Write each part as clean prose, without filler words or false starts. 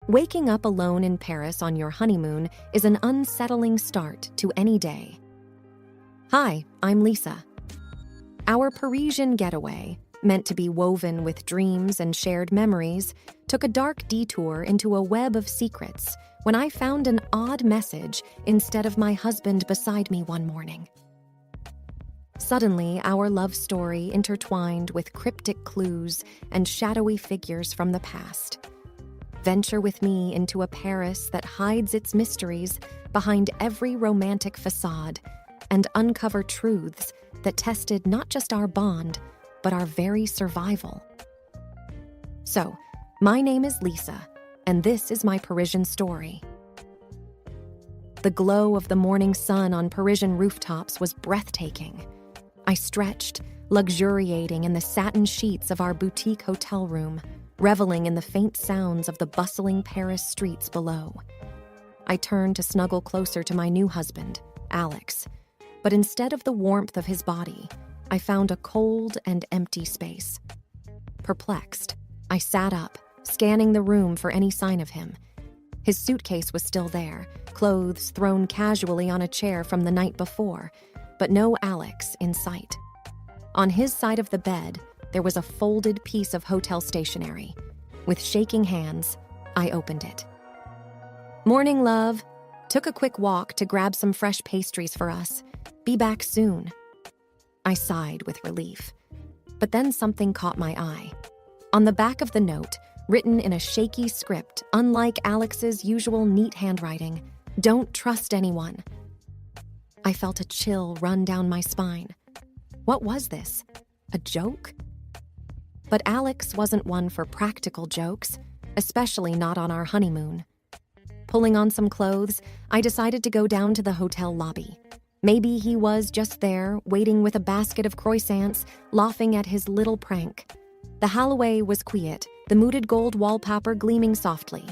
Waking up alone in Paris on your honeymoon is an unsettling start to any day. Hi, I'm Lisa. Our Parisian getaway, meant to be woven with dreams and shared memories, took a dark detour into a web of secrets when I found an odd message instead of my husband beside me one morning. Suddenly, our love story intertwined with cryptic clues and shadowy figures from the past. Venture with me into a Paris that hides its mysteries behind every romantic facade and uncover truths that tested not just our bond, but our very survival. So, my name is Lisa, and this is my Parisian story. The glow of the morning sun on Parisian rooftops was breathtaking. I stretched, luxuriating in the satin sheets of our boutique hotel room, reveling in the faint sounds of the bustling Paris streets below. I turned to snuggle closer to my new husband, Alex, but instead of the warmth of his body, I found a cold and empty space. Perplexed, I sat up, scanning the room for any sign of him. His suitcase was still there, clothes thrown casually on a chair from the night before, but no Alex in sight. On his side of the bed, there was a folded piece of hotel stationery. With shaking hands, I opened it. "Morning, love. Took a quick walk to grab some fresh pastries for us. Be back soon." I sighed with relief. But then something caught my eye. On the back of the note, written in a shaky script, unlike Alex's usual neat handwriting, "Don't trust anyone." I felt a chill run down my spine. What was this? A joke? But Alex wasn't one for practical jokes, especially not on our honeymoon. Pulling on some clothes, I decided to go down to the hotel lobby. Maybe he was just there, waiting with a basket of croissants, laughing at his little prank. The hallway was quiet, the muted gold wallpaper gleaming softly.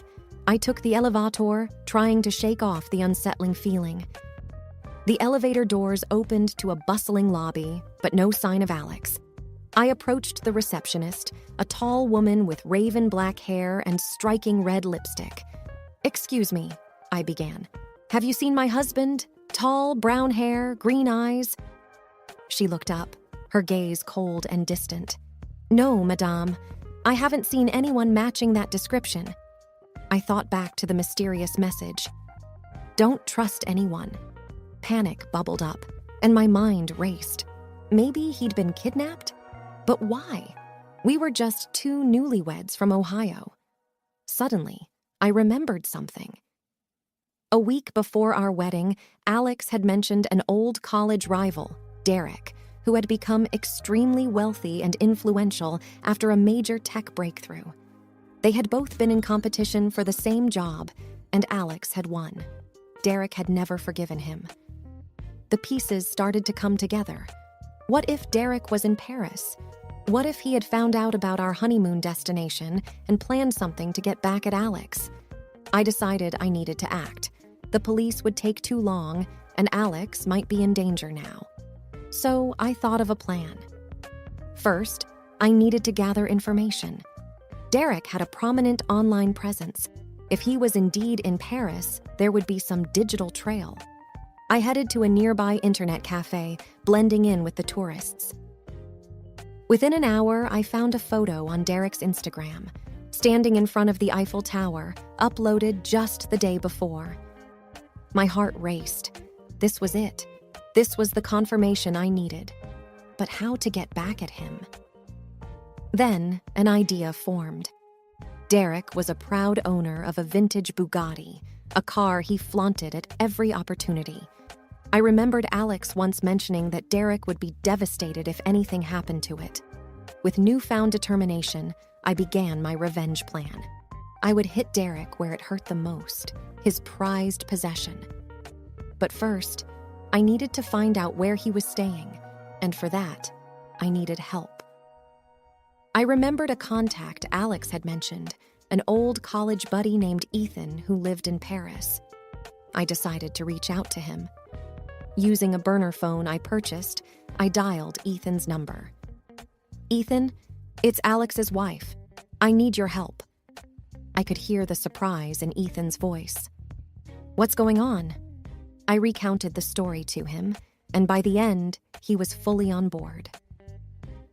I took the elevator, trying to shake off the unsettling feeling. The elevator doors opened to a bustling lobby, but no sign of Alex. I approached the receptionist, a tall woman with raven black hair and striking red lipstick. "Excuse me," I began. "Have you seen my husband? Tall, brown hair, green eyes?" She looked up, her gaze cold and distant. "No, madame. I haven't seen anyone matching that description." I thought back to the mysterious message. "Don't trust anyone." Panic bubbled up, and my mind raced. Maybe he'd been kidnapped? But why? We were just two newlyweds from Ohio. Suddenly, I remembered something. A week before our wedding, Alex had mentioned an old college rival, Derek, who had become extremely wealthy and influential after a major tech breakthrough. They had both been in competition for the same job, and Alex had won. Derek had never forgiven him. The pieces started to come together. What if Derek was in Paris? What if he had found out about our honeymoon destination and planned something to get back at Alex? I decided I needed to act. The police would take too long, and Alex might be in danger now. So I thought of a plan. First, I needed to gather information. Derek had a prominent online presence. If he was indeed in Paris, there would be some digital trail. I headed to a nearby internet cafe, blending in with the tourists. Within an hour, I found a photo on Derek's Instagram, standing in front of the Eiffel Tower, uploaded just the day before. My heart raced. This was it. This was the confirmation I needed. But how to get back at him? Then, an idea formed. Derek was a proud owner of a vintage Bugatti, a car he flaunted at every opportunity. I remembered Alex once mentioning that Derek would be devastated if anything happened to it. With newfound determination, I began my revenge plan. I would hit Derek where it hurt the most, his prized possession. But first, I needed to find out where he was staying, and for that, I needed help. I remembered a contact Alex had mentioned, an old college buddy named Ethan who lived in Paris. I decided to reach out to him. Using a burner phone I purchased, I dialed Ethan's number. "Ethan, it's Alex's wife. I need your help." I could hear the surprise in Ethan's voice. "What's going on?" I recounted the story to him, and by the end, he was fully on board.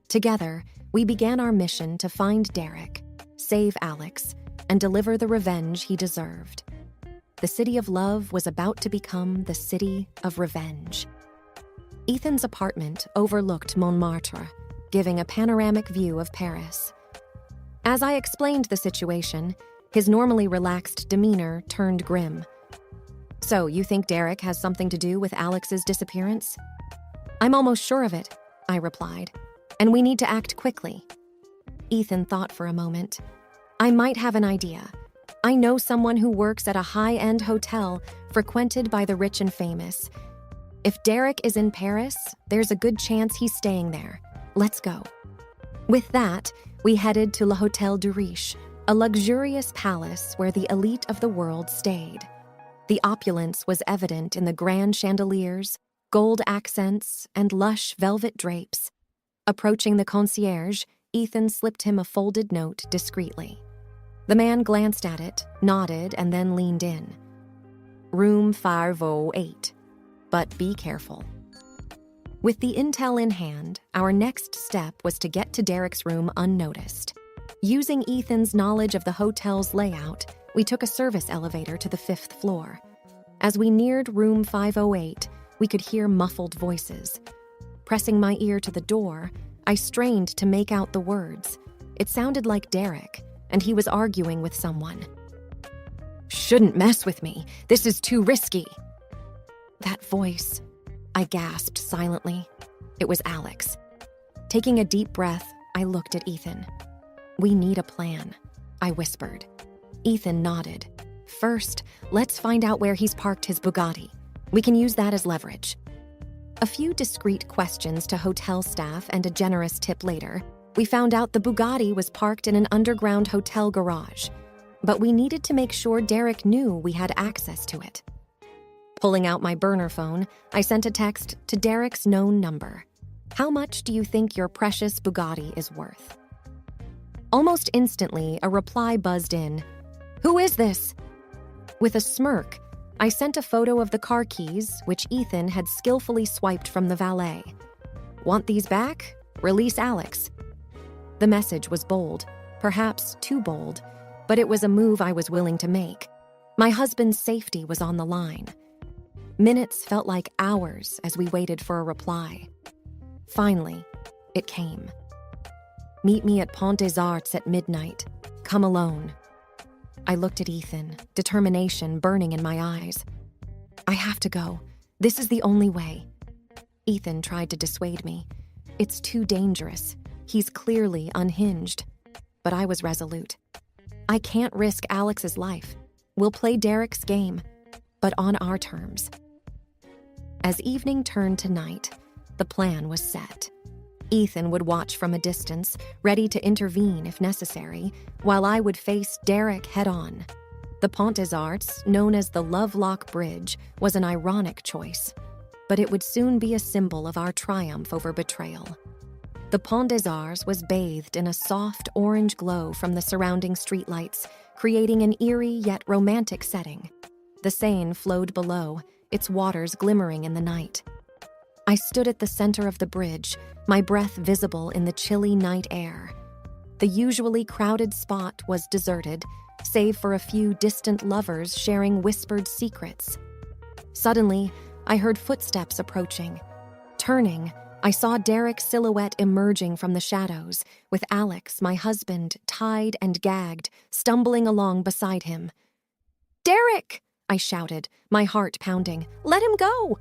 Together, we began our mission to find Derek, save Alex, and deliver the revenge he deserved. The city of love was about to become the city of revenge. Ethan's apartment overlooked Montmartre, giving a panoramic view of Paris. As I explained the situation, his normally relaxed demeanor turned grim. "So, you think Derek has something to do with Alex's disappearance?" "I'm almost sure of it," I replied, "and we need to act quickly." Ethan thought for a moment. "I might have an idea. I know someone who works at a high-end hotel frequented by the rich and famous. If Derek is in Paris, there's a good chance he's staying there. Let's go." With that, we headed to Le Hôtel du Riche, a luxurious palace where the elite of the world stayed. The opulence was evident in the grand chandeliers, gold accents, and lush velvet drapes. Approaching the concierge, Ethan slipped him a folded note discreetly. The man glanced at it, nodded, and then leaned in. "Room 508, but be careful." With the intel in hand, our next step was to get to Derek's room unnoticed. Using Ethan's knowledge of the hotel's layout, we took a service elevator to the 5th floor. As we neared room 508, we could hear muffled voices. Pressing my ear to the door, I strained to make out the words. It sounded like Derek, and he was arguing with someone. "Shouldn't mess with me. This is too risky." That voice, I gasped silently. It was Alex. Taking a deep breath, I looked at Ethan. "We need a plan," I whispered. Ethan nodded. "First, let's find out where he's parked his Bugatti. We can use that as leverage." A few discreet questions to hotel staff and a generous tip later, we found out the Bugatti was parked in an underground hotel garage. But we needed to make sure Derek knew we had access to it. Pulling out my burner phone, I sent a text to Derek's known number. "How much do you think your precious Bugatti is worth?" Almost instantly, a reply buzzed in. "Who is this?" With a smirk, I sent a photo of the car keys, which Ethan had skillfully swiped from the valet. "Want these back? Release Alex." The message was bold, perhaps too bold, but it was a move I was willing to make. My husband's safety was on the line. Minutes felt like hours as we waited for a reply. Finally, it came. "Meet me at Pont des Arts at midnight. Come alone." I looked at Ethan, determination burning in my eyes. "I have to go. This is the only way." Ethan tried to dissuade me. "It's too dangerous. He's clearly unhinged." But I was resolute. "I can't risk Alex's life. We'll play Derek's game, but on our terms." As evening turned to night, the plan was set. Ethan would watch from a distance, ready to intervene if necessary, while I would face Derek head-on. The Pont des Arts, known as the Lovelock Bridge, was an ironic choice, but it would soon be a symbol of our triumph over betrayal. The Pont des Arts was bathed in a soft orange glow from the surrounding streetlights, creating an eerie yet romantic setting. The Seine flowed below, its waters glimmering in the night. I stood at the center of the bridge, my breath visible in the chilly night air. The usually crowded spot was deserted, save for a few distant lovers sharing whispered secrets. Suddenly, I heard footsteps approaching. Turning, I saw Derek's silhouette emerging from the shadows, with Alex, my husband, tied and gagged, stumbling along beside him. "Derek!" I shouted, my heart pounding. "Let him go!"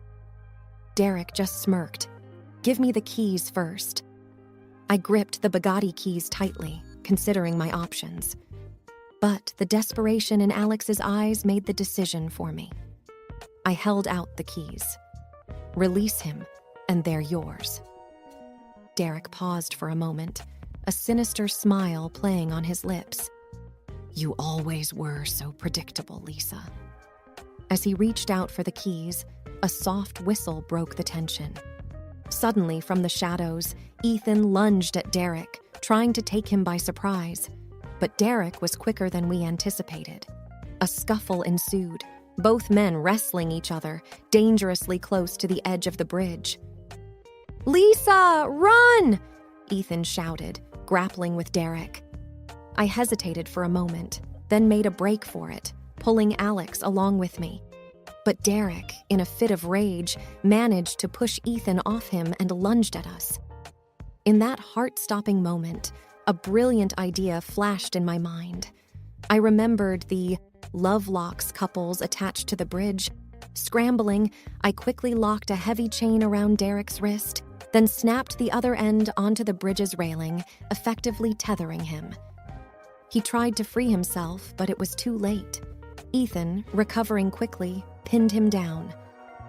Derek just smirked. "Give me the keys first." I gripped the Bugatti keys tightly, considering my options. But the desperation in Alex's eyes made the decision for me. I held out the keys. "Release him, and they're yours." Derek paused for a moment, a sinister smile playing on his lips. "You always were so predictable, Lisa." As he reached out for the keys, a soft whistle broke the tension. Suddenly, from the shadows, Ethan lunged at Derek, trying to take him by surprise. But Derek was quicker than we anticipated. A scuffle ensued, both men wrestling each other, dangerously close to the edge of the bridge. "Lisa, run!" Ethan shouted, grappling with Derek. I hesitated for a moment, then made a break for it, pulling Alex along with me. But Derek, in a fit of rage, managed to push Ethan off him and lunged at us. In that heart-stopping moment, a brilliant idea flashed in my mind. I remembered the love locks couples attached to the bridge. Scrambling, I quickly locked a heavy chain around Derek's wrist, then snapped the other end onto the bridge's railing, effectively tethering him. He tried to free himself, but it was too late. Ethan, recovering quickly, pinned him down.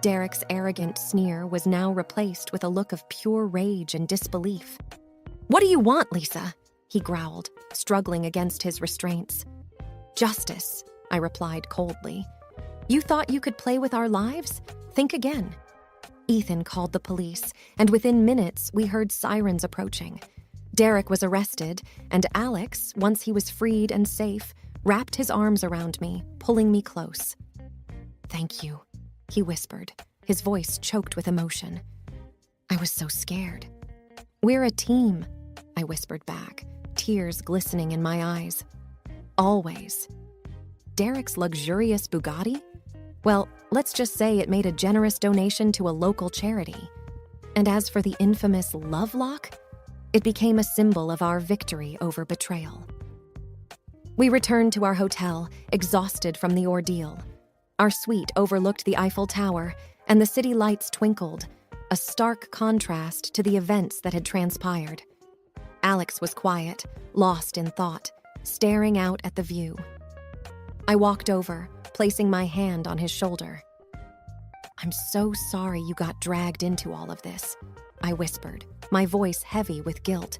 Derek's arrogant sneer was now replaced with a look of pure rage and disbelief. "What do you want, Lisa?" he growled, struggling against his restraints. "Justice," I replied coldly. "You thought you could play with our lives? Think again." Ethan called the police, and within minutes we heard sirens approaching. Derek was arrested, and Alex, once he was freed and safe, wrapped his arms around me, pulling me close. "Thank you," he whispered, his voice choked with emotion. I was so scared. "We're a team," I whispered back, tears glistening in my eyes. "Always." Derek's luxurious Bugatti? Well, let's just say it made a generous donation to a local charity. And as for the infamous love lock, it became a symbol of our victory over betrayal. We returned to our hotel, exhausted from the ordeal. Our suite overlooked the Eiffel Tower, and the city lights twinkled, a stark contrast to the events that had transpired. Alex was quiet, lost in thought, staring out at the view. I walked over, placing my hand on his shoulder. "I'm so sorry you got dragged into all of this," I whispered, my voice heavy with guilt.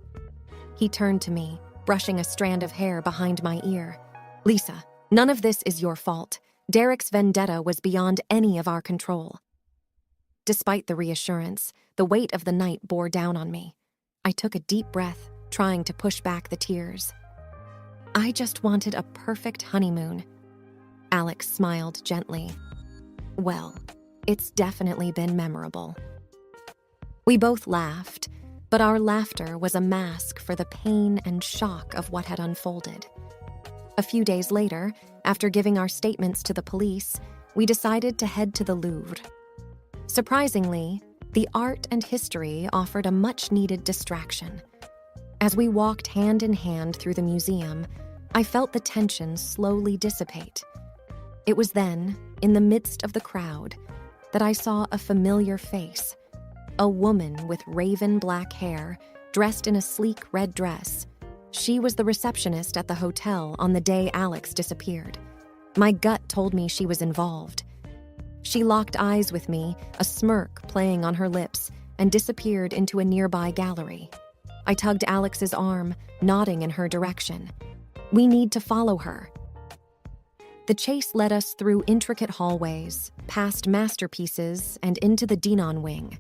He turned to me, brushing a strand of hair behind my ear. "Lisa, none of this is your fault. Derek's vendetta was beyond any of our control." Despite the reassurance, the weight of the night bore down on me. I took a deep breath, trying to push back the tears. "I just wanted a perfect honeymoon." Alex smiled gently. "Well, it's definitely been memorable." We both laughed, but our laughter was a mask for the pain and shock of what had unfolded. A few days later, after giving our statements to the police, we decided to head to the Louvre. Surprisingly, the art and history offered a much-needed distraction. As we walked hand in hand through the museum, I felt the tension slowly dissipate. It was then, in the midst of the crowd, that I saw a familiar face. A woman with raven black hair, dressed in a sleek red dress. She was the receptionist at the hotel on the day Alex disappeared. My gut told me she was involved. She locked eyes with me, a smirk playing on her lips, and disappeared into a nearby gallery. I tugged Alex's arm, nodding in her direction. "We need to follow her." The chase led us through intricate hallways, past masterpieces, and into the Dinan wing.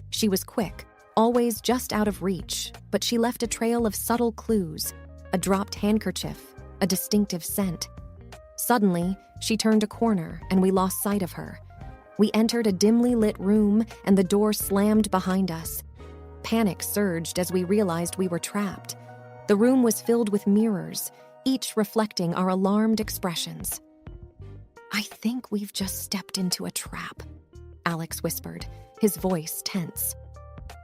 She was quick, always just out of reach, but she left a trail of subtle clues, a dropped handkerchief, a distinctive scent. Suddenly, she turned a corner and we lost sight of her. We entered a dimly lit room and the door slammed behind us. Panic surged as we realized we were trapped. The room was filled with mirrors, each reflecting our alarmed expressions. "I think we've just stepped into a trap," Alex whispered, his voice tense.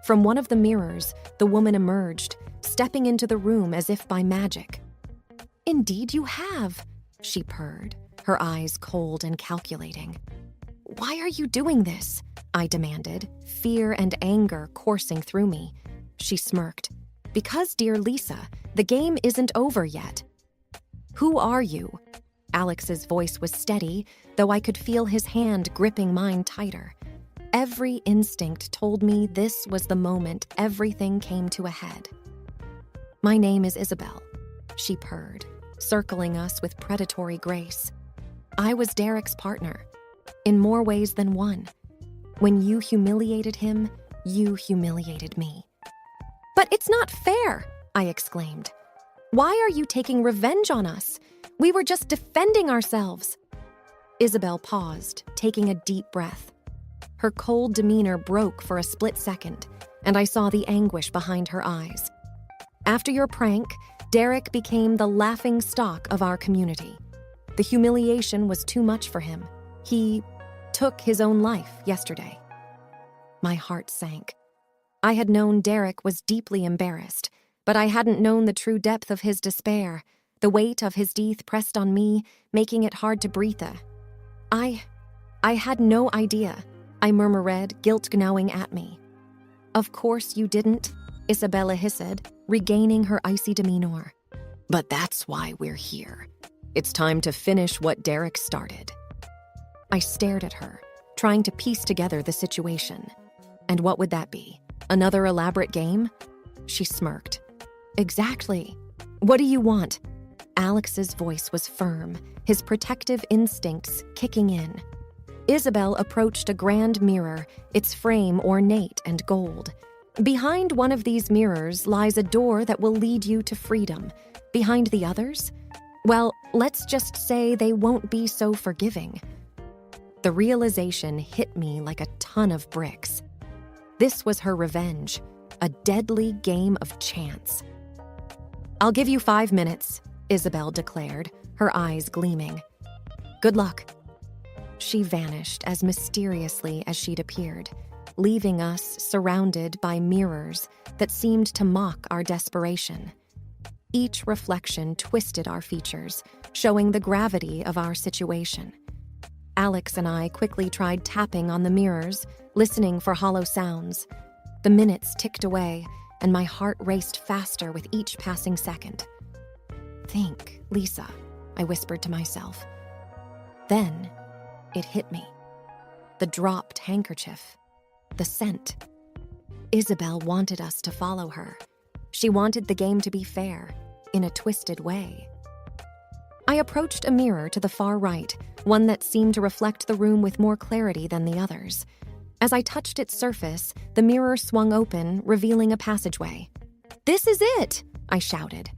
From one of the mirrors, the woman emerged, stepping into the room as if by magic. "Indeed you have," she purred, her eyes cold and calculating. "Why are you doing this?" I demanded, fear and anger coursing through me. She smirked. "Because, dear Lisa, the game isn't over yet." "Who are you?" Alex's voice was steady, though I could feel his hand gripping mine tighter. Every instinct told me this was the moment everything came to a head. "My name is Isabel," she purred, circling us with predatory grace. "I was Derek's partner, in more ways than one. When you humiliated him, you humiliated me." "But it's not fair!" I exclaimed. Why are you taking revenge on us? We were just defending ourselves." Isabel paused, taking a deep breath. Her cold demeanor broke for a split second, and I saw the anguish behind her eyes. "After your prank, Derek became the laughing stock of our community. The humiliation was too much for him. He took his own life yesterday." My heart sank. I had known Derek was deeply embarrassed, but I hadn't known the true depth of his despair. The weight of his teeth pressed on me, making it hard to breathe. I had no idea," I murmured, guilt gnawing at me. "Of course you didn't," Isabella hissed, regaining her icy demeanor. "But that's why we're here. It's time to finish what Derek started." I stared at her, trying to piece together the situation. "And what would that be? Another elaborate game?" She smirked. "Exactly. What do you want?" Alex's voice was firm, his protective instincts kicking in. Isabel approached a grand mirror, its frame ornate and gold. "Behind one of these mirrors lies a door that will lead you to freedom. Behind the others? Well, let's just say they won't be so forgiving." The realization hit me like a ton of bricks. This was her revenge, a deadly game of chance. "I'll give you 5 minutes," Isabel declared, her eyes gleaming. "Good luck." She vanished as mysteriously as she'd appeared, leaving us surrounded by mirrors that seemed to mock our desperation. Each reflection twisted our features, showing the gravity of our situation. Alex and I quickly tried tapping on the mirrors, listening for hollow sounds. The minutes ticked away, and my heart raced faster with each passing second. "Think, Lisa," I whispered to myself. Then it hit me. The dropped handkerchief. The scent. Isabel wanted us to follow her. She wanted the game to be fair, in a twisted way. I approached a mirror to the far right, one that seemed to reflect the room with more clarity than the others. As I touched its surface, the mirror swung open, revealing a passageway. "This is it!" I shouted.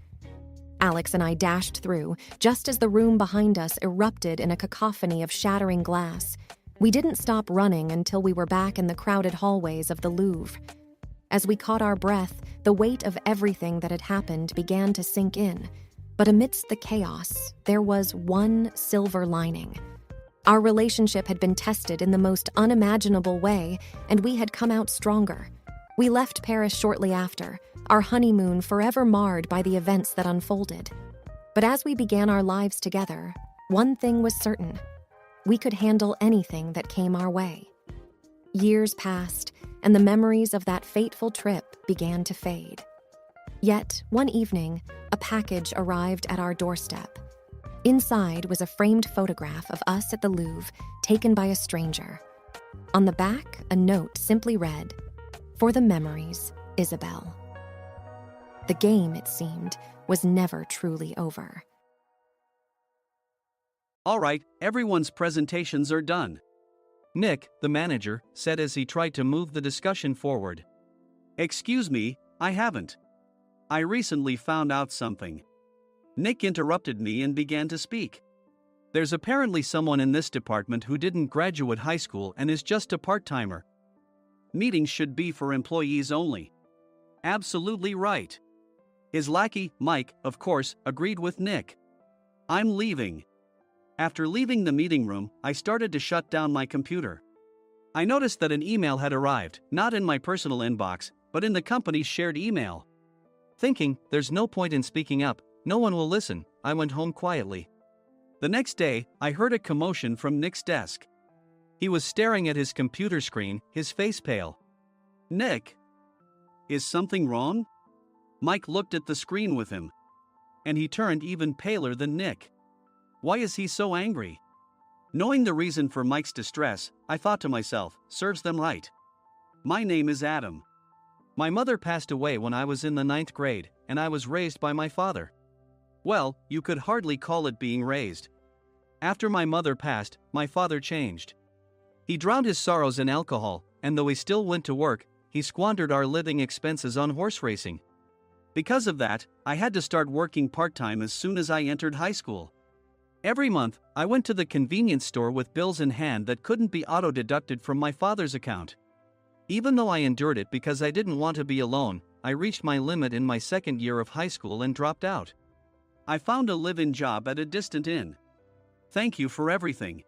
Alex and I dashed through, just as the room behind us erupted in a cacophony of shattering glass. We didn't stop running until we were back in the crowded hallways of the Louvre. As we caught our breath, the weight of everything that had happened began to sink in. But amidst the chaos, there was one silver lining. Our relationship had been tested in the most unimaginable way, and we had come out stronger. We left Paris shortly after, our honeymoon forever marred by the events that unfolded. But as we began our lives together, one thing was certain. We could handle anything that came our way. Years passed, and the memories of that fateful trip began to fade. Yet, one evening, a package arrived at our doorstep. Inside was a framed photograph of us at the Louvre, taken by a stranger. On the back, a note simply read, "For the memories, Isabel." The game, it seemed, was never truly over. All right, everyone's presentations are done. Nick, the manager, said as he tried to move the discussion forward. Excuse me, I haven't. I recently found out something. Nick interrupted me and began to speak. There's apparently someone in this department who didn't graduate high school and is just a part-timer. Meetings should be for employees only. Absolutely right. His lackey, Mike, of course, agreed with Nick. I'm leaving. After leaving the meeting room, I started to shut down my computer. I noticed that an email had arrived, not in my personal inbox, but in the company's shared email. Thinking, there's no point in speaking up, no one will listen, I went home quietly. The next day, I heard a commotion from Nick's desk. He was staring at his computer screen, his face pale. Nick? Is something wrong? Mike looked at the screen with him. And he turned even paler than Nick. Why is he so angry? Knowing the reason for Mike's distress, I thought to myself, serves them right. My name is Adam. My mother passed away when I was in the 9th grade, and I was raised by my father. Well, you could hardly call it being raised. After my mother passed, my father changed. He drowned his sorrows in alcohol, and though he still went to work, he squandered our living expenses on horse racing. Because of that, I had to start working part-time as soon as I entered high school. Every month, I went to the convenience store with bills in hand that couldn't be auto-deducted from my father's account. Even though I endured it because I didn't want to be alone, I reached my limit in my second year of high school and dropped out. I found a live-in job at a distant inn. Thank you for everything.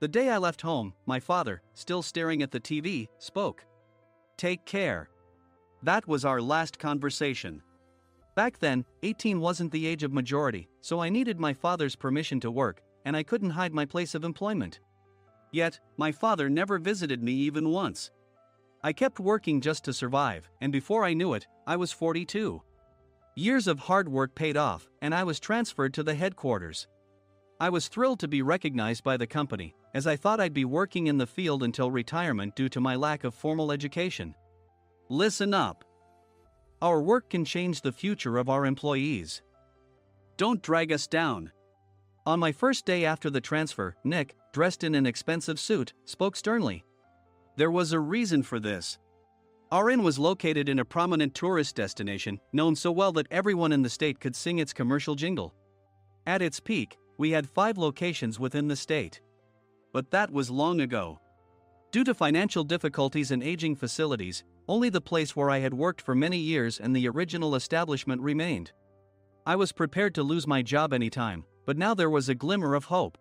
The day I left home, my father, still staring at the TV, spoke. Take care. That was our last conversation. Back then, 18 wasn't the age of majority, so I needed my father's permission to work, and I couldn't hide my place of employment. Yet, my father never visited me even once. I kept working just to survive, and before I knew it, I was 42. Years of hard work paid off, and I was transferred to the headquarters. I was thrilled to be recognized by the company, as I thought I'd be working in the field until retirement due to my lack of formal education. Listen up. Our work can change the future of our employees. Don't drag us down. On my first day after the transfer, Nick, dressed in an expensive suit, spoke sternly. There was a reason for this. Our inn was located in a prominent tourist destination, known so well that everyone in the state could sing its commercial jingle. At its peak, we had 5 locations within the state. But that was long ago. Due to financial difficulties and aging facilities, only the place where I had worked for many years and the original establishment remained. I was prepared to lose my job anytime, but now there was a glimmer of hope.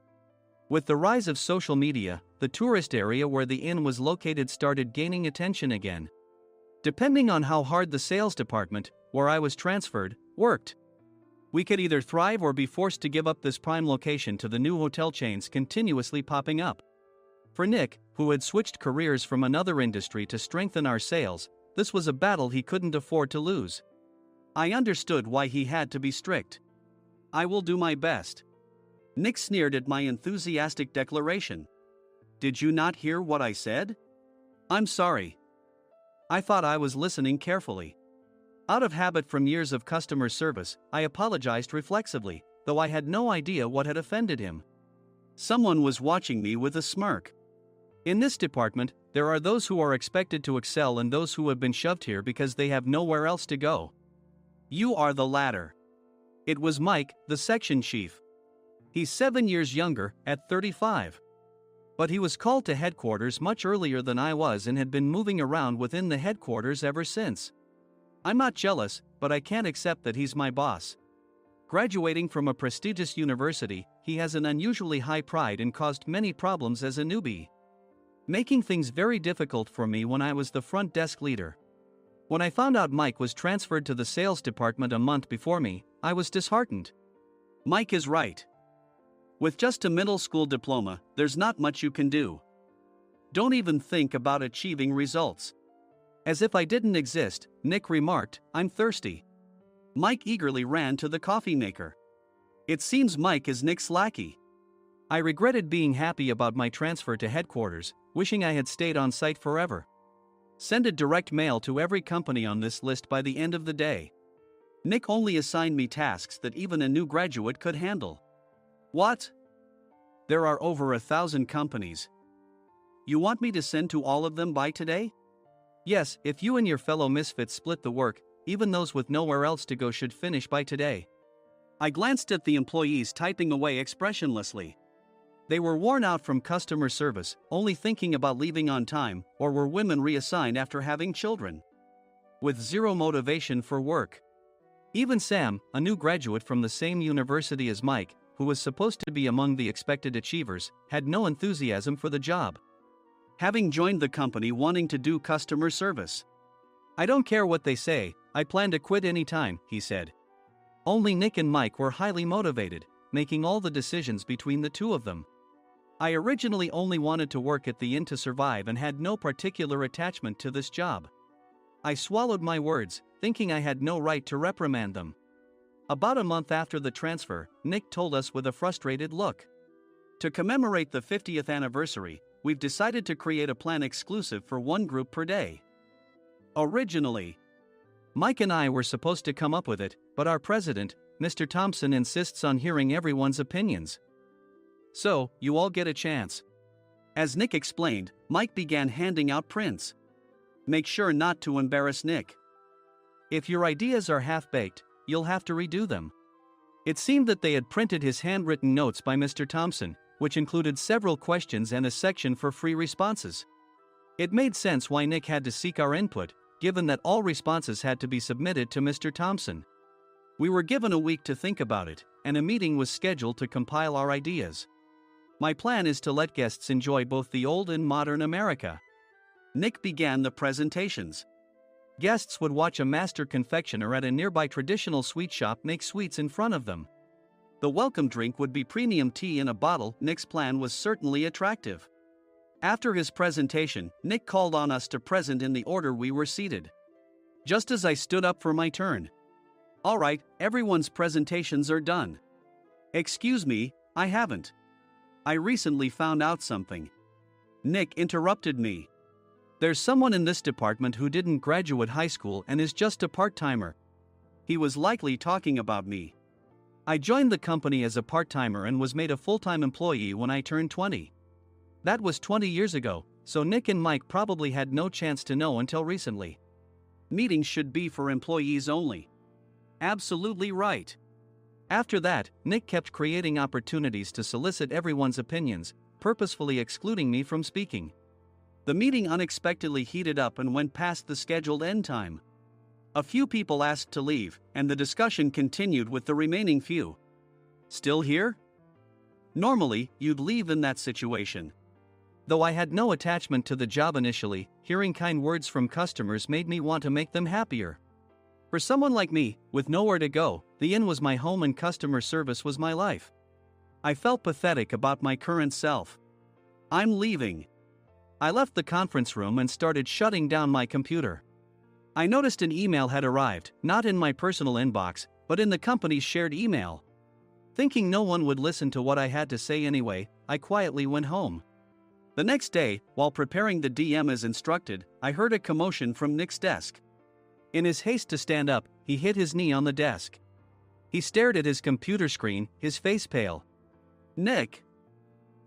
With the rise of social media, the tourist area where the inn was located started gaining attention again. Depending on how hard the sales department, where I was transferred, worked, we could either thrive or be forced to give up this prime location to the new hotel chains continuously popping up. For Nick, who had switched careers from another industry to strengthen our sales, this was a battle he couldn't afford to lose. I understood why he had to be strict. I will do my best. Nick sneered at my enthusiastic declaration. Did you not hear what I said? I'm sorry. I thought I was listening carefully. Out of habit from years of customer service, I apologized reflexively, though I had no idea what had offended him. Someone was watching me with a smirk. In this department, there are those who are expected to excel and those who have been shoved here because they have nowhere else to go. You are the latter. It was Mike, the section chief. He's 7 years younger, at 35. But he was called to headquarters much earlier than I was and had been moving around within the headquarters ever since. I'm not jealous, but I can't accept that he's my boss. Graduating from a prestigious university, he has an unusually high pride and caused many problems as a newbie, making things very difficult for me when I was the front desk leader. When I found out Mike was transferred to the sales department a month before me, I was disheartened. Mike is right. With just a middle school diploma, there's not much you can do. Don't even think about achieving results. As if I didn't exist, Nick remarked, I'm thirsty. Mike eagerly ran to the coffee maker. It seems Mike is Nick's lackey. I regretted being happy about my transfer to headquarters, wishing I had stayed on site forever. Send a direct mail to every company on this list by the end of the day. Nick only assigned me tasks that even a new graduate could handle. What? There are over 1,000 companies. You want me to send to all of them by today? Yes, if you and your fellow misfits split the work, even those with nowhere else to go should finish by today. I glanced at the employees typing away expressionlessly. They were worn out from customer service, only thinking about leaving on time, or were women reassigned after having children, with zero motivation for work. Even Sam, a new graduate from the same university as Mike, who was supposed to be among the expected achievers, had no enthusiasm for the job, having joined the company wanting to do customer service. I don't care what they say, I plan to quit anytime, he said. Only Nick and Mike were highly motivated, making all the decisions between the two of them. I originally only wanted to work at the inn to survive and had no particular attachment to this job. I swallowed my words, thinking I had no right to reprimand them. About a month after the transfer, Nick told us with a frustrated look. To commemorate the 50th anniversary, we've decided to create a plan exclusive for one group per day. Originally, Mike and I were supposed to come up with it, but our president, Mr. Thompson, insists on hearing everyone's opinions. So, you all get a chance. As Nick explained, Mike began handing out prints. Make sure not to embarrass Nick. If your ideas are half-baked, you'll have to redo them. It seemed that they had printed his handwritten notes by Mr. Thompson, which included several questions and a section for free responses. It made sense why Nick had to seek our input, given that all responses had to be submitted to Mr. Thompson. We were given a week to think about it, and a meeting was scheduled to compile our ideas. My plan is to let guests enjoy both the old and modern America. Nick began the presentations. Guests would watch a master confectioner at a nearby traditional sweet shop make sweets in front of them. The welcome drink would be premium tea in a bottle. Nick's plan was certainly attractive. After his presentation, Nick called on us to present in the order we were seated. Just as I stood up for my turn. "All right, everyone's presentations are done." "Excuse me, I haven't. I recently found out something." Nick interrupted me. "There's someone in this department who didn't graduate high school and is just a part-timer." He was likely talking about me. I joined the company as a part-timer and was made a full-time employee when I turned 20. That was 20 years ago, so Nick and Mike probably had no chance to know until recently. Meetings should be for employees only. Absolutely right. After that, Nick kept creating opportunities to solicit everyone's opinions, purposefully excluding me from speaking. The meeting unexpectedly heated up and went past the scheduled end time. A few people asked to leave, and the discussion continued with the remaining few. "Still here?" Normally, you'd leave in that situation. Though I had no attachment to the job initially, hearing kind words from customers made me want to make them happier. For someone like me, with nowhere to go, the inn was my home and customer service was my life. I felt pathetic about my current self. "I'm leaving." I left the conference room and started shutting down my computer. I noticed an email had arrived, not in my personal inbox, but in the company's shared email. Thinking no one would listen to what I had to say anyway, I quietly went home. The next day, while preparing the DM as instructed, I heard a commotion from Nick's desk. In his haste to stand up, he hit his knee on the desk. He stared at his computer screen, his face pale. "Nick!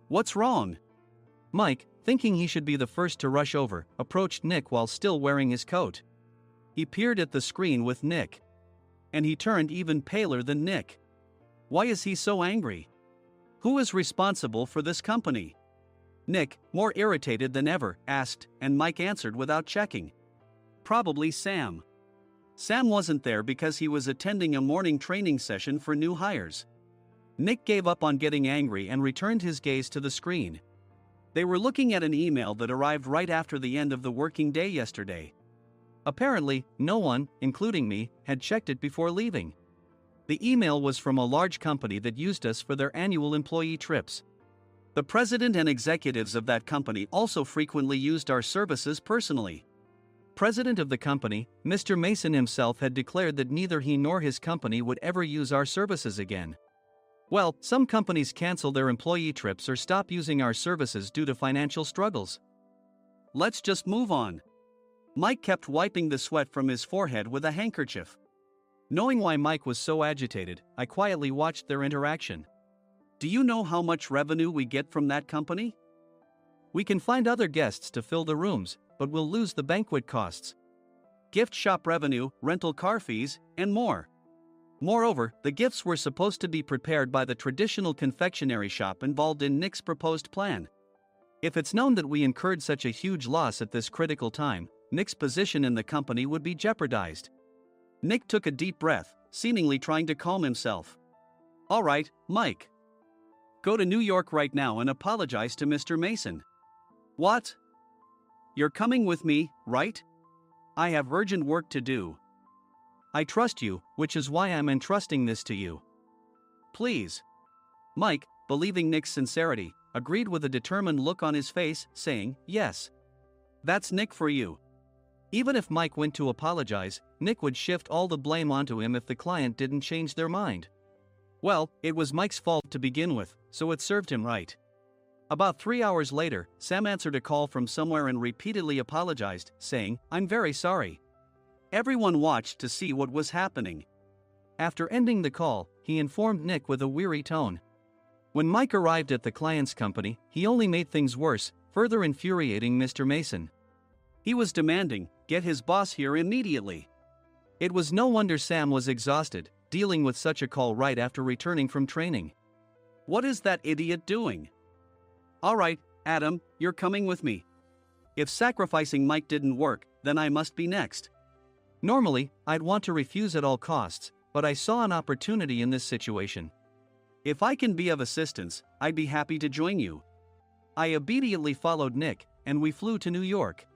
What's wrong?" Mike, thinking he should be the first to rush over, approached Nick while still wearing his coat. He peered at the screen with Nick. And he turned even paler than Nick. Why is he so angry? Who is responsible for this company? Nick, more irritated than ever, asked, and Mike answered without checking. Probably Sam. Sam wasn't there because he was attending a morning training session for new hires. Nick gave up on getting angry and returned his gaze to the screen. They were looking at an email that arrived right after the end of the working day yesterday. Apparently, no one, including me, had checked it before leaving. The email was from a large company that used us for their annual employee trips. The president and executives of that company also frequently used our services personally. President of the company, Mr. Mason himself, had declared that neither he nor his company would ever use our services again. Well, some companies cancel their employee trips or stop using our services due to financial struggles. Let's just move on. Mike kept wiping the sweat from his forehead with a handkerchief. Knowing why Mike was so agitated, I quietly watched their interaction. Do you know how much revenue we get from that company? We can find other guests to fill the rooms, but we'll lose the banquet costs, gift shop revenue, rental car fees, and more. Moreover, the gifts were supposed to be prepared by the traditional confectionery shop involved in Nick's proposed plan. If it's known that we incurred such a huge loss at this critical time, Nick's position in the company would be jeopardized. Nick took a deep breath, seemingly trying to calm himself. All right, Mike. Go to New York right now and apologize to Mr. Mason. What? You're coming with me, right? I have urgent work to do. I trust you, which is why I'm entrusting this to you. Please. Mike, believing Nick's sincerity, agreed with a determined look on his face, saying, yes. That's Nick for you. Even if Mike went to apologize, Nick would shift all the blame onto him if the client didn't change their mind. Well, it was Mike's fault to begin with, so it served him right. About 3 hours later, Sam answered a call from somewhere and repeatedly apologized, saying, I'm very sorry. Everyone watched to see what was happening. After ending the call, he informed Nick with a weary tone. When Mike arrived at the client's company, he only made things worse, further infuriating Mr. Mason. He was demanding, get his boss here immediately. It was no wonder Sam was exhausted, dealing with such a call right after returning from training. What is that idiot doing? Alright, Adam, you're coming with me. If sacrificing Mike didn't work, then I must be next. Normally, I'd want to refuse at all costs, but I saw an opportunity in this situation. If I can be of assistance, I'd be happy to join you. I obediently followed Nick, and we flew to New York.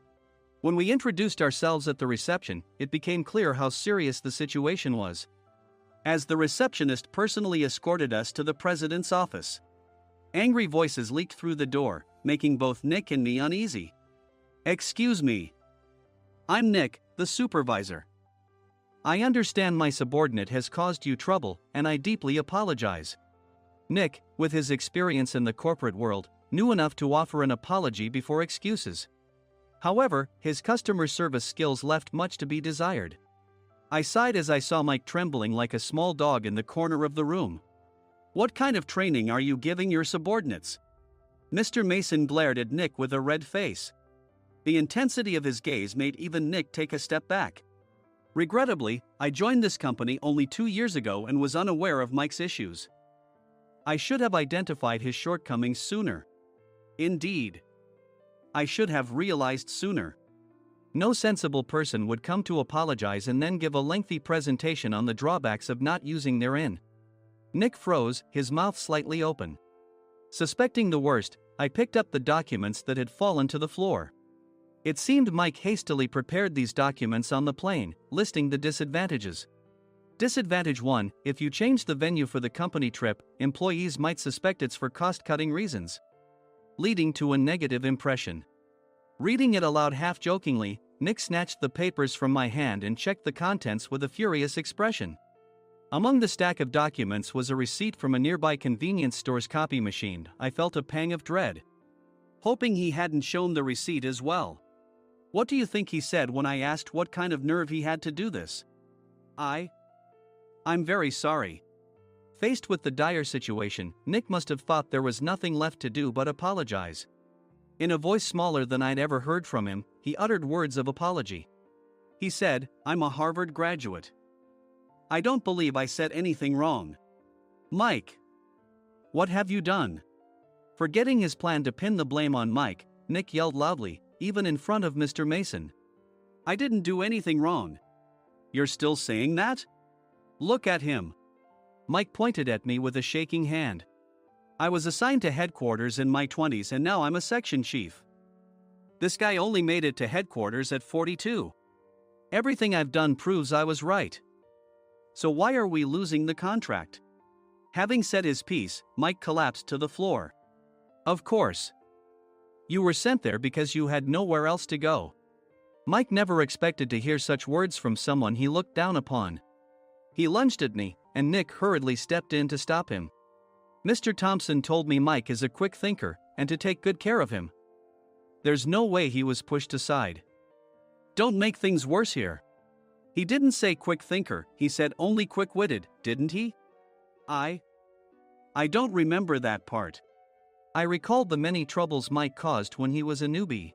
When we introduced ourselves at the reception, it became clear how serious the situation was, as the receptionist personally escorted us to the president's office. Angry voices leaked through the door, making both Nick and me uneasy. Excuse me. I'm Nick, the supervisor. I understand my subordinate has caused you trouble, and I deeply apologize. Nick, with his experience in the corporate world, knew enough to offer an apology before excuses. However, his customer service skills left much to be desired. I sighed as I saw Mike trembling like a small dog in the corner of the room. What kind of training are you giving your subordinates? Mr. Mason glared at Nick with a red face. The intensity of his gaze made even Nick take a step back. Regrettably, I joined this company only 2 years ago and was unaware of Mike's issues. I should have identified his shortcomings sooner. Indeed. I should have realized sooner. No sensible person would come to apologize and then give a lengthy presentation on the drawbacks of not using their inn. Nick froze, his mouth slightly open. Suspecting the worst, I picked up the documents that had fallen to the floor. It seemed Mike hastily prepared these documents on the plane, listing the disadvantages. Disadvantage 1: if you change the venue for the company trip, employees might suspect it's for cost-cutting reasons, leading to a negative impression. Reading it aloud half-jokingly, Nick snatched the papers from my hand and checked the contents with a furious expression. Among the stack of documents was a receipt from a nearby convenience store's copy machine. I felt a pang of dread, hoping he hadn't shown the receipt as well. What do you think he said when I asked what kind of nerve he had to do this? I'm very sorry. Faced with the dire situation, Nick must have thought there was nothing left to do but apologize. In a voice smaller than I'd ever heard from him, he uttered words of apology. He said, "I'm a Harvard graduate. I don't believe I said anything wrong." Mike! What have you done? Forgetting his plan to pin the blame on Mike, Nick yelled loudly, even in front of Mr. Mason. I didn't do anything wrong. You're still saying that? Look at him. Mike pointed at me with a shaking hand. I was assigned to headquarters in my 20s and now I'm a section chief. This guy only made it to headquarters at 42. Everything I've done proves I was right. So why are we losing the contract? Having said his piece, Mike collapsed to the floor. Of course. You were sent there because you had nowhere else to go. Mike never expected to hear such words from someone he looked down upon. He lunged at me, and Nick hurriedly stepped in to stop him. Mr. Thompson told me Mike is a quick thinker, and to take good care of him. There's no way he was pushed aside. Don't make things worse here. He didn't say quick thinker, he said only quick-witted, didn't he? I don't remember that part. I recalled the many troubles Mike caused when he was a newbie.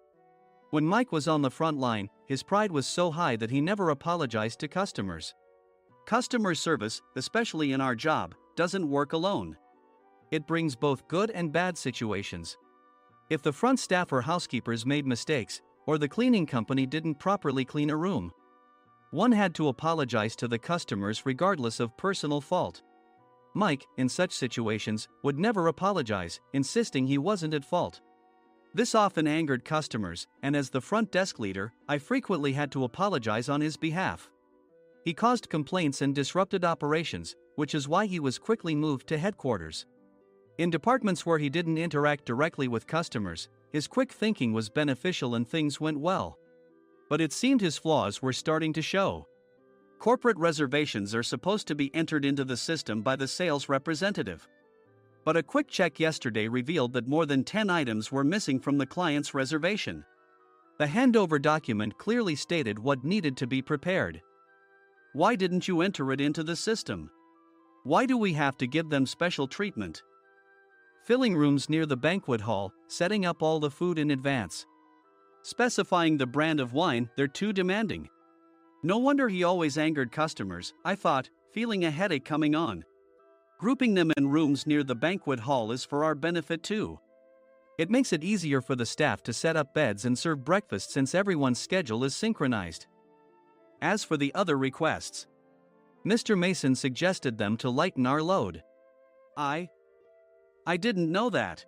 When Mike was on the front line, his pride was so high that he never apologized to customers. Customer service, especially in our job, doesn't work alone. It brings both good and bad situations. If the front staff or housekeepers made mistakes, or the cleaning company didn't properly clean a room, one had to apologize to the customers regardless of personal fault. Mike, in such situations, would never apologize, insisting he wasn't at fault. This often angered customers, and as the front desk leader, I frequently had to apologize on his behalf. He caused complaints and disrupted operations, which is why he was quickly moved to headquarters. In departments where he didn't interact directly with customers, his quick thinking was beneficial and things went well. But it seemed his flaws were starting to show. Corporate reservations are supposed to be entered into the system by the sales representative. But a quick check yesterday revealed that more than 10 items were missing from the client's reservation. The handover document clearly stated what needed to be prepared. Why didn't you enter it into the system? Why do we have to give them special treatment? Filling rooms near the banquet hall, setting up all the food in advance. Specifying the brand of wine, they're too demanding. No wonder he always angered customers, I thought, feeling a headache coming on. Grouping them in rooms near the banquet hall is for our benefit too. It makes it easier for the staff to set up beds and serve breakfast since everyone's schedule is synchronized. As for the other requests, Mr. Mason suggested them to lighten our load. I didn't know that.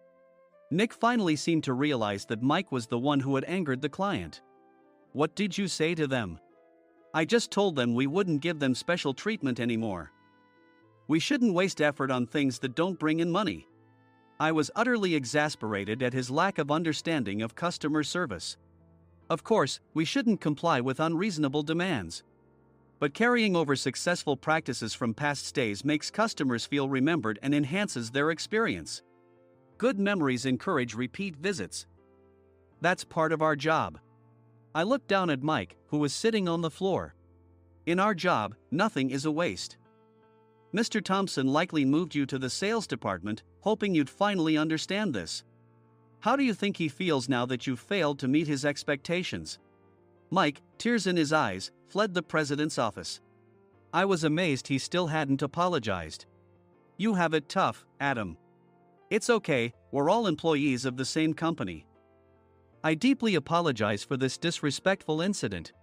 Nick finally seemed to realize that Mike was the one who had angered the client. What did you say to them? I just told them we wouldn't give them special treatment anymore. We shouldn't waste effort on things that don't bring in money. I was utterly exasperated at his lack of understanding of customer service. Of course, we shouldn't comply with unreasonable demands. But carrying over successful practices from past stays makes customers feel remembered and enhances their experience. Good memories encourage repeat visits. That's part of our job. I looked down at Mike, who was sitting on the floor. In our job, nothing is a waste. Mr. Thompson likely moved you to the sales department, hoping you'd finally understand this. How do you think he feels now that you've failed to meet his expectations? Mike, tears in his eyes, fled the president's office. I was amazed he still hadn't apologized. You have it tough, Adam. It's okay, we're all employees of the same company. I deeply apologize for this disrespectful incident.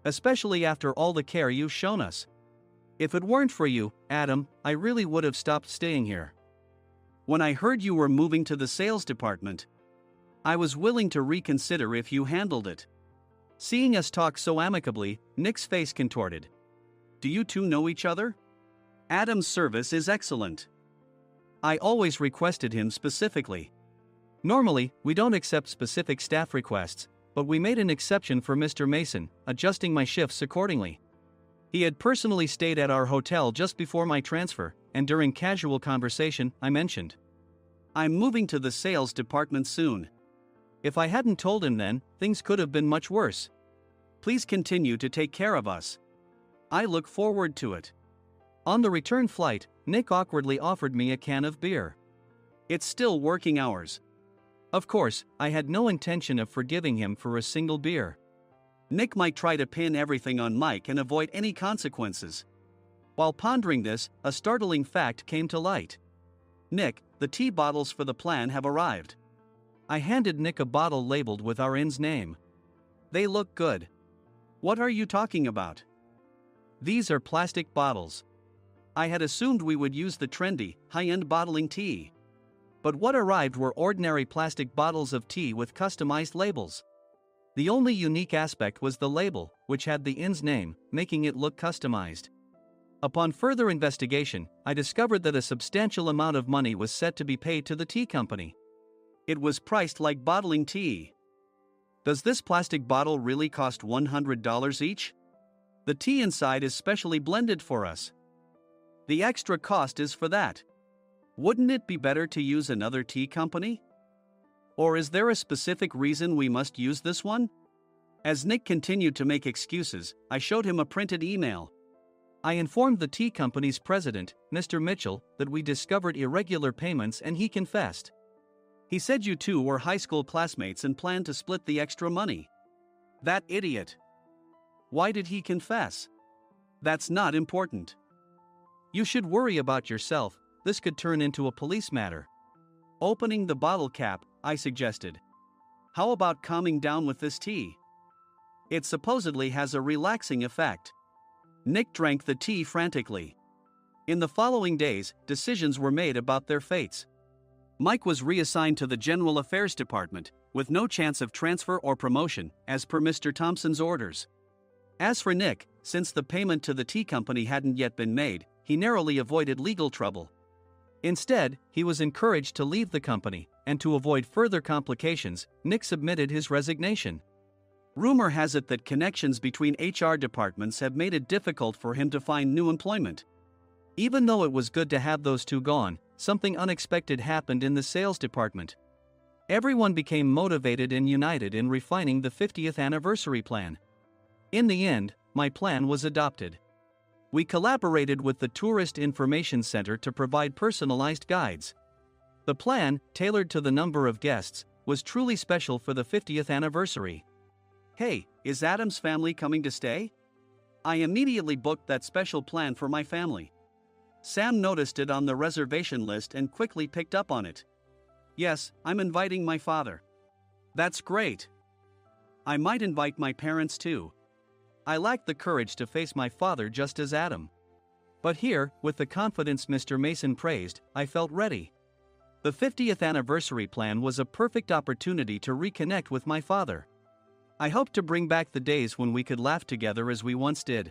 Especially after all the care you've shown us. If it weren't for you, Adam, I really would have stopped staying here. When I heard you were moving to the sales department, I was willing to reconsider if you handled it. Seeing us talk so amicably, Nick's face contorted. Do you two know each other? Adam's service is excellent. I always requested him specifically. Normally, we don't accept specific staff requests, but we made an exception for Mr. Mason, adjusting my shifts accordingly. He had personally stayed at our hotel just before my transfer, and during casual conversation, I mentioned, I'm moving to the sales department soon. If I hadn't told him then, things could have been much worse. Please continue to take care of us. I look forward to it. On the return flight, Nick awkwardly offered me a can of beer. It's still working hours. Of course, I had no intention of forgiving him for a single beer. Nick might try to pin everything on Mike and avoid any consequences. While pondering this, a startling fact came to light. Nick, the tea bottles for the plan have arrived. I handed Nick a bottle labeled with our inn's name. They look good. What are you talking about? These are plastic bottles. I had assumed we would use the trendy, high-end bottling tea. But what arrived were ordinary plastic bottles of tea with customized labels. The only unique aspect was the label, which had the inn's name, making it look customized. Upon further investigation, I discovered that a substantial amount of money was set to be paid to the tea company. It was priced like bottling tea. Does this plastic bottle really cost $100 each? The tea inside is specially blended for us. The extra cost is for that. Wouldn't it be better to use another tea company? Or is there a specific reason we must use this one? As Nick continued to make excuses, I showed him a printed email. I informed the tea company's president, Mr. Mitchell, that we discovered irregular payments and he confessed. He said you two were high school classmates and planned to split the extra money. That idiot. Why did he confess? That's not important. You should worry about yourself, this could turn into a police matter. Opening the bottle cap, I suggested. How about calming down with this tea? It supposedly has a relaxing effect. Nick drank the tea frantically. In the following days, decisions were made about their fates. Mike was reassigned to the General Affairs Department, with no chance of transfer or promotion, as per Mr. Thompson's orders. As for Nick, since the payment to the tea company hadn't yet been made, he narrowly avoided legal trouble. Instead, he was encouraged to leave the company, and to avoid further complications, Nick submitted his resignation. Rumor has it that connections between HR departments have made it difficult for him to find new employment. Even though it was good to have those two gone, something unexpected happened in the sales department. Everyone became motivated and united in refining the 50th anniversary plan. In the end, my plan was adopted. We collaborated with the Tourist Information Center to provide personalized guides. The plan, tailored to the number of guests, was truly special for the 50th anniversary. Hey, is Adam's family coming to stay? I immediately booked that special plan for my family. Sam noticed it on the reservation list and quickly picked up on it. Yes, I'm inviting my father. That's great. I might invite my parents too. I lacked the courage to face my father just as Adam. But here, with the confidence Mr. Mason praised, I felt ready. The 50th anniversary plan was a perfect opportunity to reconnect with my father. I hoped to bring back the days when we could laugh together as we once did.